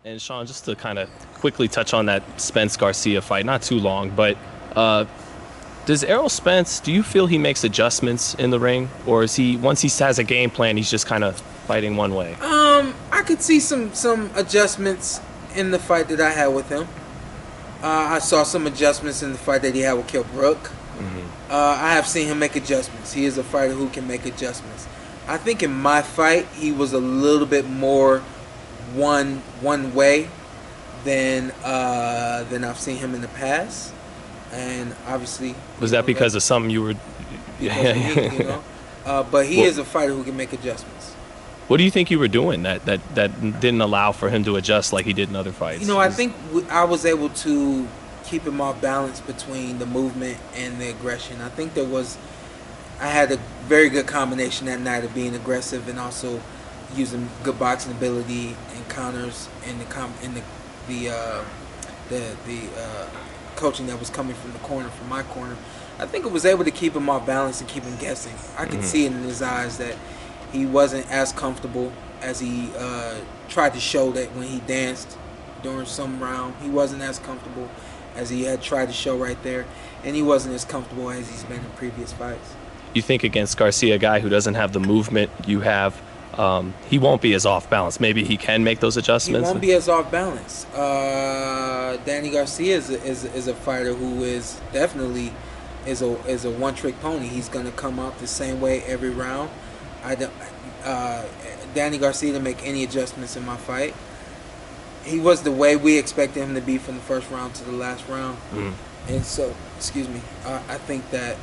And Shawn, just to kind of quickly touch on that Spence Garcia fight, not too long, but does Errol Spence, do you feel he makes adjustments in the ring, or is he, once he has a game plan, he's just kind of fighting one way? I could see some adjustments in the fight that I had with him. I saw some adjustments in the fight that he had with Kell Brook. I have seen him make adjustments. He is a fighter who can make adjustments. I think in my fight, he was a little bit more one way than I've seen him in the past. And obviously, Was that because of something you were? But he is a fighter who can make adjustments. What do you think you were doing that didn't allow for him to adjust like he did in other fights? I think I was able to keep him off balance between the movement and the aggression. I think I had a very good combination that night of being aggressive and also using good boxing ability and counters and the coaching that was coming from the corner, from my corner. I think it was able to keep him off balance and keep him guessing. I could see it in his eyes that he wasn't as comfortable as he tried to show that when he danced during some round. He wasn't as comfortable as he had tried to show right there, and he wasn't as comfortable as he's been in previous fights. You think against Garcia, a guy who doesn't have the movement you have, he won't be as off balance? Maybe he can make those adjustments? He won't be as off balance. Danny Garcia is a fighter who is definitely is a one-trick pony. He's going to come out the same way every round. Danny Garcia didn't make any adjustments in my fight. He was the way we expected him to be from the first round to the last round. And so, I think that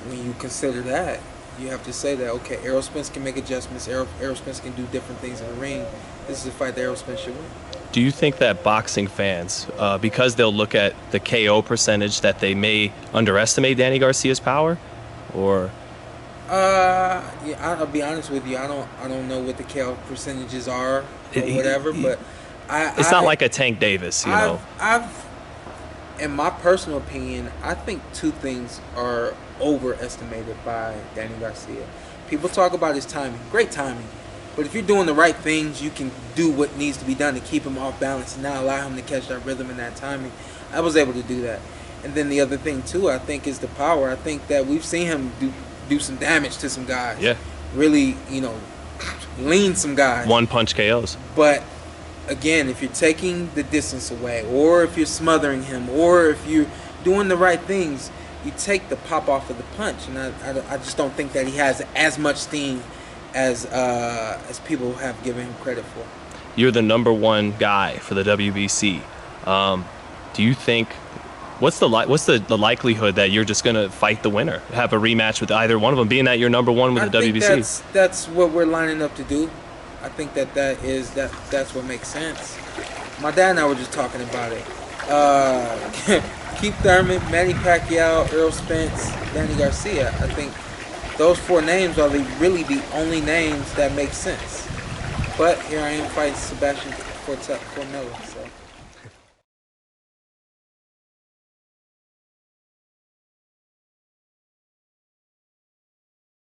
when you consider that, you have to say that, okay, Errol Spence can make adjustments. Errol Spence can do different things in the ring. This is a fight that Errol Spence should win. Do you think that boxing fans, because they'll look at the KO percentage, that they may underestimate Danny Garcia's power? Or yeah, I'll be honest with you. I don't know what the KO percentages are or whatever, but it's not like a Tank Davis, you know. In my personal opinion, I think two things are overestimated by Danny Garcia. People talk about his timing, great timing, but if you're doing the right things, you can do what needs to be done to keep him off balance and not allow him to catch that rhythm and that timing. I was able to do that. And then the other thing too, I think, is the power. I think that we've seen him do some damage to some guys. Yeah. Really, lean some guys. One punch KOs. But again, if you're taking the distance away, or if you're smothering him, or if you're doing the right things, you take the pop off of the punch. And I just don't think that he has as much steam as people have given him credit for. You're the #1 guy for the WBC. Do you think, what's the likelihood that you're just going to fight the winner, have a rematch with either one of them, being that you're #1 with the WBC? That's what we're lining up to do. I think that's what makes sense. My dad and I were just talking about it. Keith Thurman, Manny Pacquiao, Errol Spence, Danny Garcia. I think those 4 names are really the only names that make sense. But here I am fighting Sebastian Formella. So.